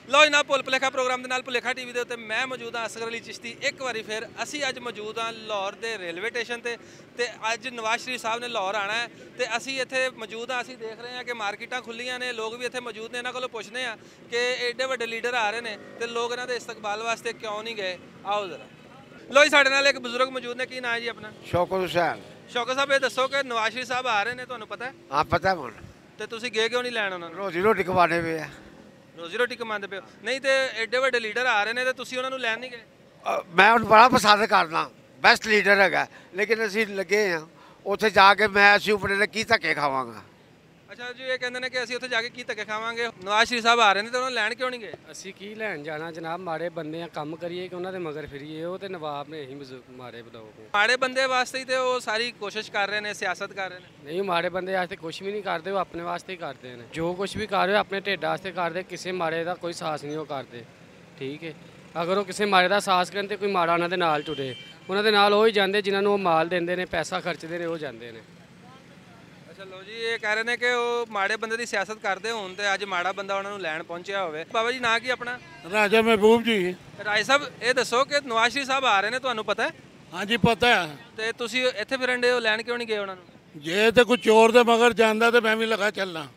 लो जी ना भुल भुलेखा प्रोग्राम के नाल भुलेखा टीवी के उत्ते मैं मौजूद हाँ असगर अली चिश्ती। एक बारी फिर असी अज मौजूद हाँ लाहौर के रेलवे स्टेशन पर। तो अज नवाज शरीफ साहब ने लाहौर आना है तो असी इत्थे मौजूद हाँ। असी देख रहे हैं कि मार्केटां खुलियां ने, लोग भी इत्थे मौजूद ने। इन्हां कोलों पुछदे आ कि एडे वड्डे लीडर आ रहे हैं तो लोग इन्हां दे इस्तकबाल वास्ते क्यों नहीं गए। आओ जरा लो जी साडे नाल एक बजुर्ग मौजूद ने। की नाम है जी अपना? शौकत हुसैन। शौकत साहब ये दसो कि नवाज शरीफ साहब आ रहे हैं, तुहानूं पता है? हाँ पता है। तो तुसीं गए क्यों नहीं लैण उन्हां नूं? रोजी रोटी कमाने पे है। रोजी रोटी कमाते पे हो? नहीं तो एडे वड्डे लीडर आ रहे हैं तो तुसीं उन्हां नूं लैण नहीं गए? मैं उन्हें बड़ा पसंद करना, बेस्ट लीडर है, लेकिन असी लगे हाँ उत्थे जाके मैं असी अपने ने की धक्के खावांगा। अच्छा जी, ये कहते हैं कि ਅਸੀਂ ਉੱਥੇ ਜਾ ਕੇ ਕੀ ਧੱਕੇ ਖਾਵਾਂਗੇ। ਨਵਾਜ਼ ਸ਼ਰੀਫ ਸਾਹਿਬ ਆ ਰਹੇ ਨੇ ਤੇ ਉਹਨਾਂ ਲੈਣ ਕਿਉਂ ਨਹੀਂ ਗਏ? ਅਸੀਂ ਕੀ ਲੈਣ ਜਾਣਾ ਜਨਾਬ, ਮਾੜੇ ਬੰਦੇ ਆ, ਕੰਮ ਕਰੀਏ ਕਿ ਉਹਨਾਂ ਦੇ ਮਗਰ ਫਿਰੀਏ। ਉਹ ਤੇ ਨਵਾਬ ਨੇ ਹੀ ਮਾਰੇ ਬਤਾਓ। ਮਾੜੇ ਬੰਦੇ ਵਾਸਤੇ ਹੀ ਤੇ ਉਹ ਸਾਰੀ ਕੋਸ਼ਿਸ਼ ਕਰ ਰਹੇ ਨੇ, ਸਿਆਸਤ ਕਰ ਰਹੇ ਨੇ। ਨਹੀਂ ਮਾੜੇ ਬੰਦੇ ਵਾਸਤੇ ਕੁਝ ਵੀ ਨਹੀਂ ਕਰਦੇ, ਉਹ ਆਪਣੇ ਵਾਸਤੇ ਹੀ ਕਰਦੇ ਨੇ। ਜੋ ਕੁਝ ਵੀ ਕਰ ਰਹੇ ਆਪਣੇ ਢਿੱਡ ਵਾਸਤੇ ਕਰਦੇ, ਕਿਸੇ ਮਾੜੇ ਦਾ ਕੋਈ ਸਾਹਸ ਨਹੀਂ ਉਹ ਕਰਦੇ। ਠੀਕ ਹੈ, ਅਗਰ ਉਹ ਕਿਸੇ ਮਾੜੇ ਦਾ ਸਾਹਸ ਕਰਨ ਤੇ ਕੋਈ ਮਾੜਾ ਉਹਨਾਂ ਦੇ ਨਾਲ ਟੁੱਟੇ, ਉਹਨਾਂ ਦੇ ਨਾਲ ਉਹ ਹੀ ਜਾਂਦੇ ਜਿਨ੍ਹਾਂ ਨੂੰ ਉਹ ਮਾਲ ਦਿੰਦੇ ਨੇ, ਪੈਸਾ ਖਰਚਦੇ ਨੇ, ਉਹ ਜਾਂਦੇ ਨੇ। ਚਲੋ ਜੀ, ਇਹ ਕਹਿ ਰਹੇ ਨੇ ਕਿ ਉਹ ਮਾੜੇ ਬੰਦੇ ਦੀ ਸਿਆਸਤ ਕਰਦੇ ਹੋਣ ਤੇ ਅੱਜ ਮਾੜਾ ਬੰਦਾ ਉਹਨਾਂ ਨੂੰ ਲੈਣ ਪਹੁੰਚਿਆ ਹੋਵੇ। ਬਾਬਾ ਜੀ ਨਾਂ ਕੀ ਆਪਣਾ? ਰਾਜਾ ਮਹਿਬੂਬ ਜੀ। ਰਾਜ ਸਾਹਿਬ ਇਹ ਦੱਸੋ ਕਿ ਨਵਾਜ਼ ਸ਼ਰੀਫ ਸਾਹਿਬ ਆ ਰਹੇ ਨੇ, ਤੁਹਾਨੂੰ ਪਤਾ ਹੈ? ਹਾਂਜੀ ਪਤਾ ਹੈ। ਤੇ ਤੁਸੀਂ ਇੱਥੇ ਫਿਰਨ ਡੇ ਹੋ, ਲੈਣ ਕਿਉਂ ਨਹੀਂ ਗਏ ਉਹਨਾਂ ਨੂੰ? ਜੇ ਤੇ ਕੋਈ ਚੋਰ ਦੇ ਮਗਰ ਜਾਂਦਾ ਤੇ ਮੈਂ ਵੀ ਲਗਾ ਚੱਲਣਾ।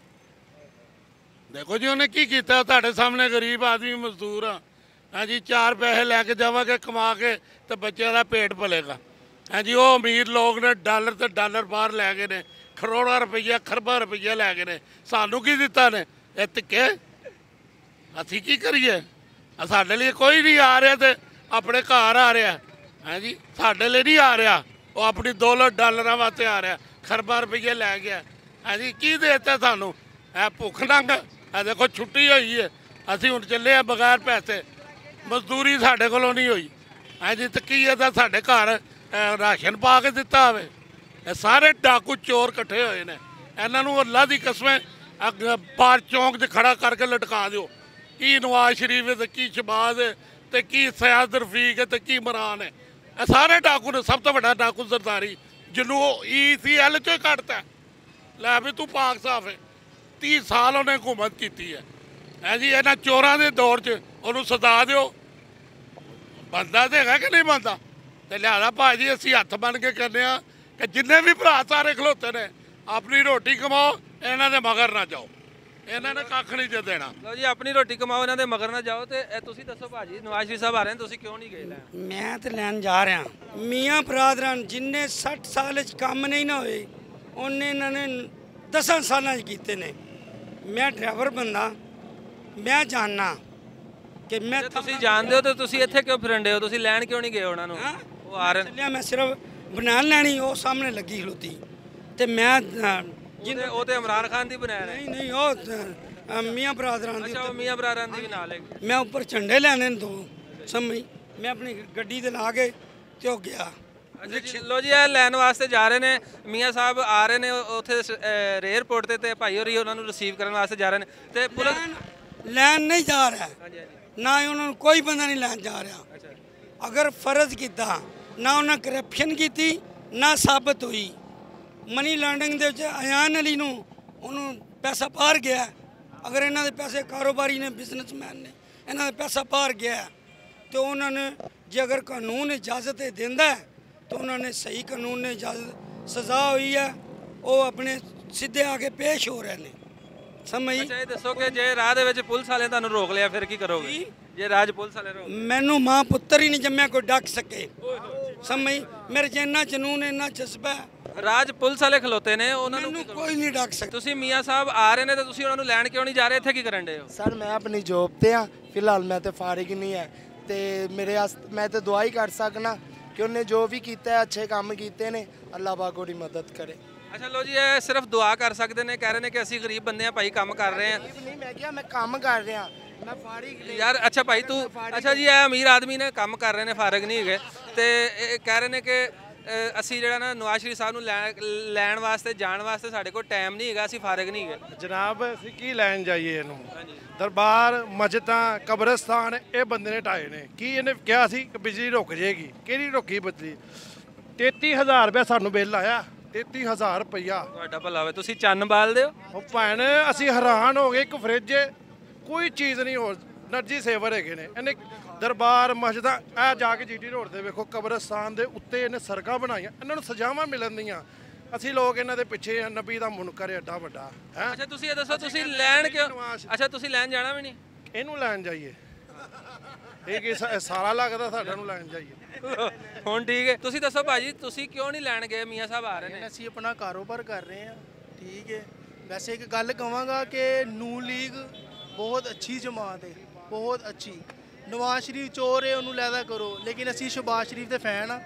ਦੇਖੋ ਜੀ ਉਹਨੇ ਕੀ ਕੀਤਾ, ਤੁਹਾਡੇ ਸਾਹਮਣੇ ਗਰੀਬ ਆਦਮੀ ਮਜ਼ਦੂਰ ਆ। ਹਾਂਜੀ 4 ਪੈਸੇ ਲੈ ਕੇ ਜਾਵਾਂਗੇ ਕਮਾ ਕੇ ਤੇ ਬੱਚਿਆਂ ਦਾ ਪੇਟ ਭਲੇਗਾ। ਹਾਂਜੀ ਉਹ ਅਮੀਰ ਲੋਕ ਨੇ ਡਾਲਰ ਤੇ ਡਾਲਰ ਬਾਹਰ ਲੈ ਗਏ ਨੇ, ਕਰੋੜਾਂ ਰੁਪਈਆ ਖਰਬਾਂ ਰੁਪਈਆ ਲੈ ਗਏ ਨੇ। ਸਾਨੂੰ ਕੀ ਦਿੱਤਾ ਨੇ? ਇਹ ਧੱਕੇ। ਅਸੀਂ ਕੀ ਕਰੀਏ? ਸਾਡੇ ਲਈ ਕੋਈ ਨਹੀਂ ਆ ਰਿਹਾ ਤੇ ਆਪਣੇ ਘਰ ਆ ਰਿਹਾ। ਹਾਂਜੀ ਸਾਡੇ ਲਈ ਨਹੀਂ ਆ ਰਿਹਾ, ਉਹ ਆਪਣੀ ਦੌਲਤ ਡਾਲਰਾਂ ਵਾਸਤੇ ਆ ਰਿਹਾ, ਖਰਬਾਂ ਰੁਪਈਏ ਲੈ ਗਿਆ। ਹਾਂਜੀ ਕੀ ਦੇ ਦਿੱਤਾ ਸਾਨੂੰ? ਇਹ ਭੁੱਖ ਨੰਗ। ਇਹ ਦੇਖੋ ਛੁੱਟੀ ਹੋਈ ਹੈ, ਅਸੀਂ ਹੁਣ ਚੱਲੇ ਆ ਬਗੈਰ ਪੈਸੇ, ਮਜ਼ਦੂਰੀ ਸਾਡੇ ਕੋਲੋਂ ਨਹੀਂ ਹੋਈ। ਹਾਂਜੀ ਤੇ ਕੀ ਇਹਦਾ ਸਾਡੇ ਘਰ ਰਾਸ਼ਨ ਪਾ ਕੇ ਦਿੱਤਾ ਹੋਵੇ? ਇਹ ਸਾਰੇ ਡਾਕੂ ਚੋਰ ਇਕੱਠੇ ਹੋਏ ਨੇ, ਇਹਨਾਂ ਨੂੰ ਅੱਲਾ ਦੀ ਕਸਮ ਪਾਰ ਚੌਂਕ 'ਚ ਖੜਾ ਕਰਕੇ ਲਟਕਾ ਦਿਓ। ਕੀ ਨਵਾਜ਼ ਸ਼ਰੀਫ ਹੈ ਤੇ ਕੀ ਸ਼ਹਬਾਜ਼ ਹੈ ਤੇ ਕੀ ਸਯਾਦ ਰਫੀਕ ਹੈ ਤੇ ਕੀ ਇਮਰਾਨ ਹੈ। ਇਹ ਸਾਰੇ ਡਾਕੂ ਨੇ। ਸਭ ਤੋਂ ਵੱਡਾ ਡਾਕੂ ਜ਼ਰਦਾਰੀ, ਜਿਹਨੂੰ ECL 'ਚੋਂ ਹੀ ਕੱਢਤਾ। ਲੈ ਵੀ ਤੂੰ ਪਾਕ ਸਾਫ ਹੈ। 30 ਸਾਲ ਉਹਨੇ ਹਕੂਮਤ ਕੀਤੀ ਹੈ। ਹੈ ਜੀ ਇਹਨਾਂ ਚੋਰਾਂ ਦੇ ਦੌਰ 'ਚ ਉਹਨੂੰ ਸਜ਼ਾ ਦਿਓ। ਬੰਦਾ ਤਾਂ ਹੈਗਾ ਕਿ ਨਹੀਂ ਬੰਦਾ? ਤੇ ਲਿਹਾਜ਼ਾ ਭਾਜੀ ਅਸੀਂ ਹੱਥ ਬੰਨ ਕੇ ਕਹਿੰਦੇ ਹਾਂ ਕਿ ਜਿੰਨੇ ਵੀ ਭਰਾ ਸਾਰੇ ਖਲੋਤੇ ਨੇ ਆਪਣੀ ਰੋਟੀ ਕਮਾਓ, ਇਹਨਾਂ ਦੇ ਮਗਰ ਨਾ ਜਾਓ। ਇਹਨਾਂ ਨੇ ਕੱਖ ਨਹੀਂ ਜੇ ਦੇਣਾ। ਲਓ ਜੀ ਆਪਣੀ ਰੋਟੀ ਕਮਾਓ, ਇਹਨਾਂ ਦੇ ਮਗਰ ਨਾ ਜਾਓ। ਤੇ ਤੁਸੀਂ ਦੱਸੋ ਭਾਜੀ, ਨਵਾਜ਼ ਸ਼ਰੀਫ ਸਾਹਿਬ ਆ ਰਹੇ ਨੇ, ਤੁਸੀਂ ਕਿਉਂ ਨਹੀਂ ਗਏ ਲੈਣ? ਮੈਂ ਤੇ ਲੈਣ ਜਾ ਰਿਹਾ। ਮੀਆਂ ਬਰਾਦਰਾਂ ਜਿੰਨੇ 60 ਸਾਲ 'ਚ ਕੰਮ ਨਹੀਂ ਨਾ ਹੋਏ, ਉਹਨੇ ਇਹਨਾਂ ਨੇ 10 ਸਾਲਾਂ 'ਚ ਕੀਤੇ ਨੇ। ਮੈਂ ਡਰਾਈਵਰ ਬੰਦਾ, ਮੈਂ ਜਾਣਨਾ ਕਿ ਮੈਂ। ਤੁਸੀਂ ਜਾਣਦੇ ਹੋ ਤੇ ਤੁਸੀਂ ਇੱਥੇ ਕਿਉਂ ਫਿਰਨ ਡੇ ਹੋ? ਤੁਸੀਂ ਲੈਣ ਕਿਉਂ ਨਹੀਂ ਗਏ ਉਹਨਾਂ ਨੂੰ? ਉਹ ਆ ਰਹੇ ਨੇ। ਮੈਂ ਸਿਰਫ ਬਨਾਨ ਲੈਣੀ, ਉਹ ਸਾਹਮਣੇ ਲੱਗੀ ਖਲੋਤੀ ਤੇ ਮੈਂ ਉਹ ਤੇ ਇਮਰਾਨ ਖਾਨ ਦੀ ਬਣਾਇਆ? ਨਹੀਂ ਉਹ ਮੀਆਂ ਬਰਾਦਰਾਂ ਦੀ। ਅੱਛਾ ਉਹ ਮੀਆਂ ਬਰਾਦਰਾਂ ਦੀ ਵੀ ਨਾਲ ਹੈ। ਮੈਂ ਉੱਪਰ ਝੰਡੇ ਲੈਣੇ ਨੇ 2 ਸਮਝ। ਮੈਂ ਆਪਣੀ ਗੱਡੀ ਤੇ ਲਾ ਕੇ ਤੇ ਉਹ ਗਿਆ। ਲੋ ਜੀ ਇਹ ਲੈਣ ਵਾਸਤੇ ਜਾ ਰਹੇ ਨੇ, ਮੀਆਂ ਸਾਹਿਬ ਆ ਰਹੇ ਨੇ ਉੱਥੇ 에ਅਰਪੋਰਟ ਤੇ ਭਾਈ ਹੋਰੀ ਉਹਨਾਂ ਨੂੰ ਰਿਸੀਵ ਕਰਨ ਵਾਸਤੇ ਜਾ ਰਹੇ ਨੇ। ਤੇ ਲੈਣ ਨਹੀਂ ਜਾ ਰਿਹਾ, ਨਾ ਉਹਨਾਂ ਨੂੰ ਕੋਈ ਬੰਦਾ ਨਹੀਂ ਲੈਣ ਜਾ ਰਿਹਾ। ਅਗਰ ਫਰਜ਼ ਕੀਤਾ, ਨਾ ਉਹਨਾਂ ਕਰਪਸ਼ਨ ਕੀਤੀ, ਨਾ ਸਾਬਤ ਹੋਈ। ਮਨੀ ਲਾਂਡਰਿੰਗ ਦੇ ਵਿੱਚ ਅਯਾਨ ਅਲੀ ਨੂੰ ਉਹਨੂੰ ਪੈਸਾ ਬਾਹਰ ਗਿਆ। ਅਗਰ ਇਹਨਾਂ ਦੇ ਪੈਸੇ ਕਾਰੋਬਾਰੀ ਨੇ, ਬਿਜ਼ਨਸਮੈਨ ਨੇ, ਇਹਨਾਂ ਦਾ ਪੈਸਾ ਬਾਹਰ ਗਿਆ ਤੇ ਉਹਨਾਂ ਨੇ ਜੇ ਅਗਰ ਕਾਨੂੰਨ ਇਜਾਜ਼ਤ ਦਿੰਦਾ ਤਾਂ ਉਹਨਾਂ ਨੇ ਸਹੀ ਕਾਨੂੰਨ ਨੇ ਇਜਾਜ਼ਤ ਸਜ਼ਾ ਹੋਈ ਹੈ, ਉਹ ਆਪਣੇ ਸਿੱਧੇ ਆ ਕੇ ਪੇਸ਼ ਹੋ ਰਹੇ ਨੇ। ਸਮਝ? ਅੱਛਾ ਇਹ ਦੱਸੋ ਕਿ ਜੇ ਰਾਹ ਦੇ ਵਿੱਚ ਪੁਲਿਸ ਵਾਲੇ ਤੁਹਾਨੂੰ ਰੋਕ ਲਿਆ ਫਿਰ ਕੀ ਕਰੋਗੇ? ਜੇ ਰਾਜ ਪੁਲਿਸ ਵਾਲੇ ਰੋਕ? ਮੈਨੂੰ ਮਾਂ ਪੁੱਤਰ ਹੀ ਨਹੀਂ ਜੰਮਿਆ ਕੋਈ ਡੱਕ ਸਕੇ। ਸਮਝ? ਮੇਰੇ 'ਚ ਇੰਨਾ ਜਨੂਨ, ਇੰਨਾ ਜਜ਼ਬਾ। ਰਾਜ ਪੁਲਿਸ ਵਾਲੇ ਖਲੋਤੇ ਨੇ, ਉਹਨਾਂ ਨੂੰ ਕੋਈ ਨਹੀਂ ਡੱਕ ਸਕਦਾ। ਤੁਸੀਂ ਮੀਆਂ ਸਾਹਿਬ ਆ ਰਹੇ ਨੇ ਤੇ ਤੁਸੀਂ ਉਹਨਾਂ ਨੂੰ ਲੈਣ ਕਿਉਂ ਨਹੀਂ ਜਾ ਰਹੇ? ਇੱਥੇ ਕੀ ਕਰਨ ਡੇ ਹੋ? ਸਰ ਮੈਂ ਆਪਣੀ ਜੋਬ ਤੇ ਆ ਫਿਲਹਾਲ, ਮੈਂ ਤੇ ਫਾਰਿਗ ਨਹੀਂ ਹੈ ਤੇ ਮੇਰੇ ਮੈਂ ਤੇ ਦੁਆ ਹੀ ਕਰ ਸਕਣਾ ਕਿ ਉਹਨੇ ਜੋ ਵੀ ਕੀਤਾ ਅੱਛੇ ਕੰਮ ਕੀਤੇ ਨੇ, ਅੱਲਾਹ ਪਾਕ ਉਹਦੀ ਮਦਦ ਕਰੇ। ਅੱਛਾ ਲੋ ਜੀ, ਇਹ ਸਿਰਫ ਦੁਆ ਕਰ ਸਕਦੇ ਨੇ। ਕਹਿ ਰਹੇ ਨੇ ਕਿ ਅਸੀਂ ਗਰੀਬ ਬੰਦੇ ਆ ਭਾਈ, ਕੰਮ ਕਰ ਰਹੇ ਆ। ਨਹੀਂ ਮੈਂ ਕਿਹਾ ਮੈਂ ਕੰਮ ਕਰ ਰਿਹਾ, ਮੈਂ ਫਾਰਿਗ ਨਹੀਂ ਯਾਰ। ਅੱਛਾ ਭਾਈ ਤੂੰ, ਅੱਛਾ ਜੀ ਇਹ ਅਮੀਰ ਆਦਮੀ ਨੇ, ਕੰਮ ਕਰ ਰਹੇ ਨੇ, ਫਾਰਿਗ ਨਹੀਂ ਹੈਗੇ। ਤੇ ਇਹ ਕਹਿ ਰਹੇ ਨੇ ਕਿ ਅਸੀਂ ਜਿਹੜਾ ਨਾ ਨਵਾਜ਼ ਸ਼ਰੀਫ ਸਾਹਿਬ ਨੂੰ ਲੈਣ ਵਾਸਤੇ ਜਾਣ ਵਾਸਤੇ ਸਾਡੇ ਕੋਲ ਟਾਈਮ ਨਹੀਂ ਹੈਗਾ, ਅਸੀਂ ਫਾਰਿਗ ਨਹੀਂ ਹੈਗੇ। ਜਨਾਬ ਅਸੀਂ ਕੀ ਲੈਣ ਜਾਈਏ ਇਹਨੂੰ? ਦਰਬਾਰ, ਮਸਜਿਦਾਂ, ਕਬਰਸਤਾਨ ਇਹ ਬੰਦੇ ਨੇ ਢਾਏ ਨੇ। ਕੀ ਇਹਨੇ ਕਿਹਾ ਸੀ ਕਿ ਬਿਜਲੀ ਰੁਕ ਜਾਏਗੀ? ਕਿਹੜੀ ਰੁਕੀ ਬਿਜਲੀ? 33,000 ਰੁਪਇਆ ਸਾਨੂੰ ਬਿੱਲ ਆਇਆ। 33,000 ਰੁਪਈਆ। ਤੁਹਾਡਾ ਭਲਾ ਹੋਵੇ, ਤੁਸੀਂ ਚੰਨ ਬਾਲਦੇ ਹੋ? ਉਹ ਭੈਣ ਅਸੀਂ ਹੈਰਾਨ ਹੋ ਗਏ। ਇੱਕ ਫਰਿੱਜ, ਕੋਈ ਚੀਜ਼ ਨਹੀਂ ਹੋਰ એનર્ਜੀ ਸੇਵਰ ਹੈਗੇ ਨੇ। ਇਹਨੇ ਦਰਬਾਰ ਮਸਜਿਦਾਂ ਇਹ ਜਾ ਕੇ ਜੀਟੀ ਰੋਡ ਤੇ ਵੇਖੋ ਕਬਰਸਤਾਨ ਦੇ ਉੱਤੇ ਇਹਨੇ ਸੜਕਾਂ ਬਣਾਈਆਂ। ਇਹਨਾਂ ਨੂੰ ਸਜ਼ਾਵਾਂ ਮਿਲਣ ਦੀਆਂ, ਅਸੀਂ ਲੋਕ ਇਹਨਾਂ ਦੇ ਪਿੱਛੇ ਆ। ਨਬੀ ਦਾ ਮੁਨਕਰ ਐਡਾ ਵੱਡਾ ਹੈ। ਅੱਛਾ ਤੁਸੀਂ ਇਹ ਦੱਸੋ, ਤੁਸੀਂ ਲੈਣ ਕਿਉਂ? ਅੱਛਾ ਤੁਸੀਂ ਲੈਣ ਜਾਣਾ ਵੀ ਨਹੀਂ? ਇਹਨੂੰ ਲੈਣ ਜਾਈਏ, ਇਹ ਕੀ ਸਾਰਾ ਲੱਗਦਾ ਸਾਡਾ ਨੂੰ ਲੈਣ ਜਾਈਏ। ਹੁਣ ਠੀਕ ਹੈ, ਤੁਸੀਂ ਦੱਸੋ ਭਾਜੀ ਤੁਸੀਂ ਕਿਉਂ ਨਹੀਂ ਲੈਣ ਗਏ? ਮੀਆਂ ਸਾਹਿਬ ਆ ਰਹੇ ਨੇ। ਅਸੀਂ ਆਪਣਾ ਕਾਰੋਬਾਰ ਕਰ ਰਹੇ ਹਾਂ, ਠੀਕ ਹੈ। ਵੈਸੇ ਇੱਕ ਗੱਲ ਕਹਾਂਗਾ ਕਿ ਨੂਨ ਲੀਗ ਬਹੁਤ ਅੱਛੀ ਜਮਾਤ ਹੈ, ਬਹੁਤ ਅੱਛੀ। ਨਵਾਜ਼ ਸ਼ਰੀਫ ਚੋਰ ਹੈ, ਉਹਨੂੰ ਲੈਦਾ ਕਰੋ, ਲੇਕਿਨ ਅਸੀਂ ਸ਼ਹਬਾਜ਼ ਸ਼ਰੀਫ ਦੇ ਫੈਨ ਆ,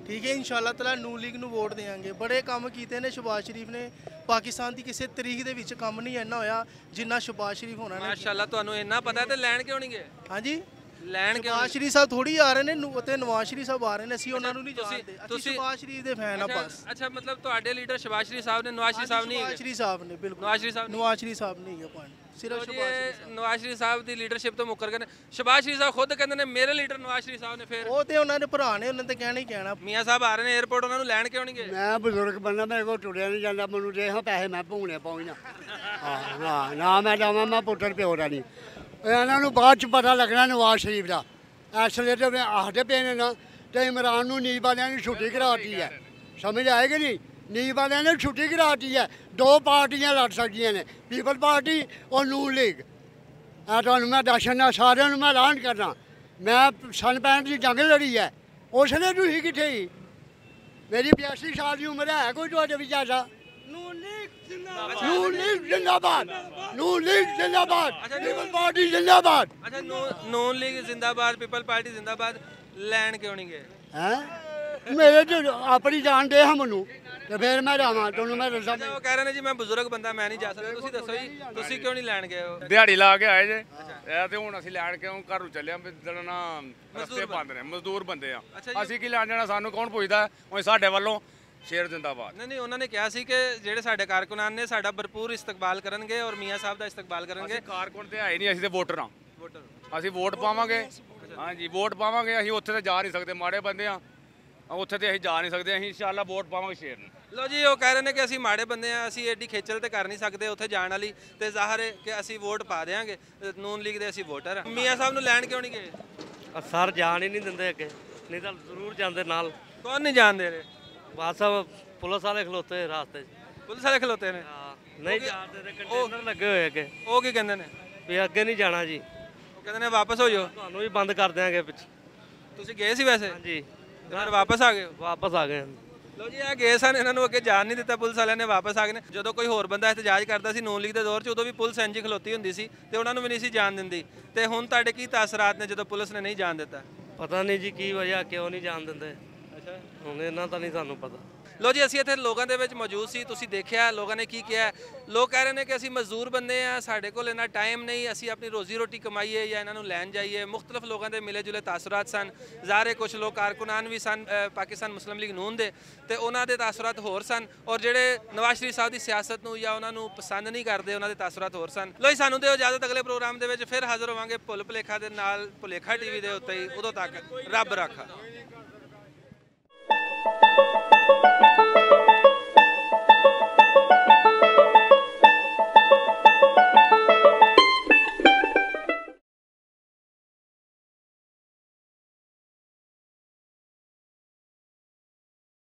ਠੀਕ ਹੈ। ਇਨਸ਼ਾਅੱਲਾ ਤਾਲਾ ਨੂਨ ਲੀਗ ਨੂੰ ਵੋਟ ਦੇਵਾਂਗੇ। ਬੜੇ ਕੰਮ ਕੀਤੇ ਨੇ ਸ਼ਹਬਾਜ਼ ਸ਼ਰੀਫ ਨੇ, ਪਾਕਿਸਤਾਨ ਦੀ ਕਿਸੇ ਤਰੀਕ ਦੇ ਵਿੱਚ ਕੰਮ ਨਹੀਂ ਇੰਨਾ ਹੋਇਆ ਜਿੰਨਾ ਸ਼ਹਬਾਜ਼ ਸ਼ਰੀਫ ਹੋਣਾ ਨੇ। ਮਾਸ਼ਾਅੱਲਾ ਤੁਹਾਨੂੰ ਇੰਨਾ ਪਤਾ ਤੇ ਲੈਣ ਕਿਉਂ ਨਹੀਂ ਗਏ? ਹਾਂਜੀ, ਲੈਣ ਕਿਉਂ? ਸ਼ਹਬਾਜ਼ ਸ਼ਰੀਫ ਸਾਹਿਬ ਥੋੜੀ ਆ ਰਹੇ ਨੇ ਤੇ ਨਵਾਜ਼ ਸ਼ਰੀਫ ਸਾਹਿਬ ਆ ਰਹੇ ਨੇ, ਅਸੀਂ ਉਹਨਾਂ ਨੂੰ ਨਹੀਂ ਜਾਣਦੇ। ਅਸੀਂ ਸ਼ਹਬਾਜ਼ ਸ਼ਰੀਫ ਦੇ ਫੈਨ ਆ ਬਸ। ਅੱਛਾ ਮਤਲਬ ਤੁਹਾਡੇ ਲੀਡਰ ਸ਼ਹਬਾਜ਼ ਸ਼ਰੀਫ ਸਾਹਿਬ ਨੇ, ਨਵਾਜ਼ ਸ਼ਰੀਫ ਸਾਹਿਬ ਨਹੀਂ ਨਵਾਜ਼ ਹੈਗੇ? ਸ਼ਰੀਫ ਸਾਹਿਬ ਨੇ, ਬਿਲਕੁਲ ਨਵਾਜ਼ ਸ਼ਰੀਫ ਸਾਹਿਬ ਨਵਾਜ਼ ਸ਼ਰੀਫ ਸਾਹਿਬ ਨਹੀਂ ਹੈਗਾ ਪੁਆਇੰਟ, ਸਿਰਫ ਸ਼ਹਬਾਜ਼ ਸ਼ਰੀਫ ਸਾਹਿਬ। ਨਵਾਜ਼ ਸ਼ਰੀਫ ਸਾਹਿਬ ਦੀ ਲੀਡਰਸ਼ਿਪ ਤੋਂ ਮੁੱਕਰ ਗਏ ਨੇ। ਸ਼ਹਬਾਜ਼ ਸ਼ਰੀਫ ਸਾਹਿਬ ਖੁਦ ਕਹਿੰਦੇ ਨੇ ਮੇਰੇ ਲੀਡਰ ਨਵਾਜ਼ ਸ਼ਰੀਫ ਸਾਹਿਬ ਨੇ। ਫਿਰ ਉਹ ਤੇ ਉਹਨਾਂ ਦੇ ਭਰਾ ਨੇ, ਉਹਨਾਂ ਤੇ ਕਹਿਣਾ ਹੀ ਕਹਿਣਾ। ਮੀਆਂ ਸਾਹਿਬ ਆ ਰਹੇ ਨੇ 에어ਪੋਰਟ, ਉਹਨਾਂ ਨੂੰ ਲੈਣ ਕਿਉਂ ਨਹੀਂ ਗਏ? ਮੈਂ ਬਜ਼ੁਰਗ ਬੰਦਾ, ਮੇਰੇ ਕੋਲ ਟੁਰਿਆ ਨਹੀਂ ਜਾਂਦਾ, ਮੈਨੂੰ ਦੇ ਹਾਂ ਪੈਸੇ ਮੈਂ ਭੂਣੇ ਪਾਉਣਾ। ਹਾਂ ਨਾ ਮੈਂ ਜਾਵਾਂ, ਮੈਂ ਪੁੱਤਰ ਪਿਓ ਦਾ ਨਹੀਂ। ਇਹਨਾਂ ਨੂੰ ਬਾਅਦ ਚ ਪਤਾ ਲੱਗਣਾ ਨਵਾਜ਼ ਸ਼ਰੀਫ ਦਾ। ਇਸ ਵੇਲੇ ਤੇ ਆਖਦੇ ਪਏ ਨੇ ਨਾ, ਤੇ ਇਮਰਾਨ ਨੂੰ ਨੀਬ ਵਾਲਿਆਂ ਨੇ ਛੁੱਟੀ ਕਰਾਤੀ ਹੈ, ਸਮਝ ਆਏਗੀ ਨਹੀਂ? ਨੀਬ ਵਾਲਿਆਂ ਨੇ ਛੁੱਟੀ ਕਰਾਤੀ ਹੈ। ਦੋ ਪਾਰਟੀਆਂ ਲੜ ਸਕਦੀਆਂ ਨੇ, ਪੀਪਲ ਪਾਰਟੀ ਔਰ ਨੂਨ ਲੀਗ। ਆ ਤੁਹਾਨੂੰ ਮੈਂ ਦੱਸਣਾ, ਸਾਰਿਆਂ ਨੂੰ ਮੈਂ ਐਲਾਨ ਕਰਨਾ, ਮੈਂ ਸੰਨ 65 ਦੀ ਜੰਗ ਲੜੀ ਹੈ, ਉਸ ਵੇਲੇ ਤੁਸੀਂ ਕਿੱਥੇ ਸੀ? ਮੇਰੀ 82 ਸਾਲ ਦੀ ਉਮਰ ਹੈ, ਕੋਈ ਤੁਹਾਡੇ ਵਿੱਚ ਐਸਾ? ਨੂਨ ਲੀਗ ਜਿੰਦਾਬਾਦ, ਨੂਨ ਲੀਗ ਜਿੰਦਾਬਾਦ, ਪੀਪਲ ਪਾਰਟੀ ਜਿੰਦਾਬਾਦ। ਅੱਛਾ ਨੂਨ ਲੀਗ ਜਿੰਦਾਬਾਦ, ਪੀਪਲ ਪਾਰਟੀ ਜਿੰਦਾਬਾਦ। ਲੈਣ ਕਿਉਂ ਨਹੀਂ ਗਏ? ਹੈਂ ਮੇਰੇ ਤੇ ਆਪਣੀ ਜਾਨ ਦੇ ਹਾਂ ਮੈਨੂੰ, ਤੇ ਫਿਰ ਮੈਂ ਜਾਵਾਂ ਤੁਹਾਨੂੰ ਮੈਂ ਦੱਸਾਂ। ਉਹ ਕਹਿ ਰਹੇ ਨੇ ਜੀ ਮੈਂ ਬਜ਼ੁਰਗ ਬੰਦਾ, ਮੈਂ ਨਹੀਂ ਜਾ ਸਕਦਾ। ਤੁਸੀਂ ਦੱਸੋ ਜੀ ਤੁਸੀਂ ਕਿਉਂ ਨਹੀਂ ਲੈਣ ਗਏ ਹੋ? ਦਿਹਾੜੀ ਲਾ ਕੇ ਆਏ ਜੇ ਇਹ ਤੇ ਹੁਣ ਅਸੀਂ ਲੈਣ ਕਿਉਂ ਘਰ ਨੂੰ ਚੱਲੇ ਆ ਵੀ ਨਾ ਰਸਤੇ ਬੰਦ ਨੇ, ਮਜ਼ਦੂਰ ਬੰਦੇ ਆ ਅਸੀਂ ਕੀ ਲੈਣ ਜਾਣਾ, ਸਾਨੂੰ ਕੌਣ ਪੁੱਛਦਾ? ਉਹ ਸਾਡੇ ਵੱਲੋਂ ਸ਼ੇਰ ਜਿੰਦਾਬਾਦ। ਨਹੀਂ ਉਹਨਾਂ ਨੇ ਕਿਹਾ ਸੀ ਕਿ ਜਿਹੜੇ ਸਾਡੇ ਕਾਰਕੁਨਾਨ ਨੇ ਸਾਡਾ ਭਰਪੂਰ ਇਸਤਕਬਾਲ ਕਰਨਗੇ ਔਰ ਮੀਆਂ ਸਾਹਿਬ ਦਾ ਇਸਤਕਬਾਲ ਕਰਨਗੇ। ਅਸੀਂ ਕਾਰਕੁਨ ਤੇ ਆਏ ਨਹੀਂ, ਅਸੀਂ ਤੇ ਵੋਟਰ ਆ। ਅਸੀਂ ਵੋਟ ਪਾਵਾਂਗੇ, ਹਾਂਜੀ ਵੋਟ ਪਾਵਾਂਗੇ। ਅਸੀਂ ਉੱਥੇ ਤੇ ਜਾ ਨਹੀਂ ਸਕਦੇ, ਮਾੜੇ ਬੰਦੇ ਆ, ਉੱਥੇ ਤੇ ਅਸੀਂ ਜਾ ਨਹੀਂ ਸਕਦੇ। ਅਸੀਂ ਇਨਸ਼ਾਅੱਲਾ ਵੋਟ ਪਾਵਾਂਗੇ ਸ਼ੇਰ ਨੂੰ। ਲੋ ਜੀ ਉਹ ਕਹਿ ਰਹੇ ਨੇ ਕਿ ਅਸੀਂ ਮਾੜੇ ਬੰਦੇ ਆ, ਅਸੀਂ ਐਡੀ ਖੇਚਲ ਤੇ ਕਰ ਨਹੀਂ ਸਕਦੇ ਉੱਥੇ ਜਾਣ ਵਾਲੀ, ਤੇ ਜ਼ਾਹਰ ਹੈ ਕਿ ਅਸੀਂ ਵੋਟ ਪਾ ਦੇਾਂਗੇ। ਨੂਨ ਲੀਗ ਦੇ ਅਸੀਂ ਵੋਟਰ ਆ। ਮੀਆਂ ਸਾਹਿਬ ਨੂੰ ਲੈਣ ਕਿਉਂ ਨਹੀਂ ਗਏ? ਸਰ ਜਾਣ ਹੀ ਨਹੀਂ ਦਿੰਦੇ ਅੱਗੇ, ਨਹੀਂ ਤਾਂ ਜ਼ਰੂਰ ਜਾਂਦੇ ਨਾਲ। ਕੌਣ ਨਹੀਂ ਜਾਣ ਦੇ ਰਹੇ? ਬਸ ਪੁਲਿਸ ਵਾਲੇ ਖਲੋਤੇ ਰਾਸਤੇ 'ਚ। ਪੁਲਿਸ ਵਾਲੇ ਖਲੋਤੇ ਨੇ? ਨਹੀਂ ਜਾਣਦੇ ਤੇ ਕੰਟੇਨਰ ਲੱਗੇ ਹੋਏ ਅੱਗੇ। ਉਹ ਕੀ ਕਹਿੰਦੇ ਨੇ? ਵੀ ਅੱਗੇ ਨਹੀਂ ਜਾਣਾ ਜੀ, ਉਹ ਕਹਿੰਦੇ ਨੇ ਵਾਪਸ ਹੋ ਜਾਓ, ਤੁਹਾਨੂੰ ਵੀ ਬੰਦ ਕਰ ਦਿਆਂਗੇ ਪਿੱਛੇ। ਤੁਸੀਂ ਗਏ ਸੀ ਵੈਸੇ? ਹਾਂਜੀ ਫਿਰ ਵਾਪਸ ਆ ਗਏ ਹੋ? ਵਾਪਸ ਆ ਗਏ। ਲੋ ਜੀ ਇਹ ਗਏ ਸਨ, ਇਹਨਾਂ ਨੂੰ ਅੱਗੇ ਜਾਣ ਨਹੀਂ ਦਿੱਤਾ ਪੁਲਿਸ ਵਾਲਿਆਂ ਨੇ, ਵਾਪਸ ਆ ਗਏ ਨੇ। ਜਦੋਂ ਕੋਈ ਹੋਰ ਬੰਦਾ ਇhtਜਾਜ ਕਰਦਾ ਸੀ ਨੂਨ ਲੀਗ ਦੇ ਦੌਰ 'ਚ, ਉਦੋਂ ਵੀ ਪੁਲਿਸ ਇੰਝ ਖਲੋਤੀ ਹੁੰਦੀ ਸੀ ਤੇ ਉਹਨਾਂ ਨੂੰ ਵੀ ਨਹੀਂ ਸੀ ਜਾਣ ਦਿੰਦੀ। ਤੇ ਹੁਣ ਤੁਹਾਡੇ ਕੀ ਤਾਸਰਾਤ ਨੇ ਜਦੋਂ ਪੁਲਿਸ ਨੇ ਨਹੀਂ ਜਾਣ ਦਿੱਤਾ? ਪਤਾ ਨਹੀਂ ਜੀ ਕੀ ਵਜ੍ਹਾ, ਕਿਉਂ ਨਹੀਂ ਜਾਣ ਦਿੰਦੇ। ਅੱਛਾ ਹੁਣ ਇਹਨਾਂ ਤਾਂ ਨਹੀਂ ਸਾਨੂੰ ਪਤਾ। ਲੋ ਜੀ ਅਸੀਂ ਇੱਥੇ ਲੋਕਾਂ ਦੇ ਵਿੱਚ ਮੌਜੂਦ ਸੀ, ਤੁਸੀਂ ਦੇਖਿਆ ਲੋਕਾਂ ਨੇ ਕੀ ਕਿਹਾ। ਲੋਕ ਕਹਿ ਰਹੇ ਨੇ ਕਿ ਅਸੀਂ ਮਜ਼ਦੂਰ ਬੰਦੇ ਆ, ਸਾਡੇ ਕੋਲ ਇੰਨਾ ਟਾਈਮ ਨਹੀਂ, ਅਸੀਂ ਆਪਣੀ ਰੋਜ਼ੀ ਰੋਟੀ ਕਮਾਈਏ ਜਾਂ ਇਹਨਾਂ ਨੂੰ ਲੈਣ ਜਾਈਏ। ਮੁਖਤਲਿਫ ਲੋਕਾਂ ਦੇ ਮਿਲੇ ਜੁਲੇ ਤਾਸਰਾਤ ਸਨ। ਜ਼ਾਹਰ ਕੁਝ ਲੋਕ ਕਾਰਕੁਨਾਨ ਵੀ ਸਨ ਪਾਕਿਸਤਾਨ ਮੁਸਲਿਮ ਲੀਗ ਨੂਨ ਦੇ, ਤੇ ਉਹਨਾਂ ਦੇ ਤਾਸਰਾਤ ਹੋਰ ਸਨ, ਔਰ ਜਿਹੜੇ ਨਵਾਜ਼ ਸ਼ਰੀਫ ਸਾਹਿਬ ਦੀ ਸਿਆਸਤ ਨੂੰ ਜਾਂ ਉਹਨਾਂ ਨੂੰ ਪਸੰਦ ਨਹੀਂ ਕਰਦੇ, ਉਹਨਾਂ ਦੇ ਤਾਸਰਾਤ ਹੋਰ ਸਨ। ਲੋ ਜੀ ਸਾਨੂੰ ਦਿਓ ਇਜਾਜ਼ਤ, ਅਗਲੇ ਪ੍ਰੋਗਰਾਮ ਦੇ ਵਿੱਚ ਫਿਰ ਹਾਜ਼ਰ ਹੋਵਾਂਗੇ ਭੁੱਲ ਭੁਲੇਖਾ ਦੇ ਨਾਲ, ਭੁਲੇਖਾ ਟੀਵੀ ਦੇ ਉੱਤੇ ਹੀ। ਉਦੋਂ ਤੱਕ ਰੱਬ ਰਾਖਾ।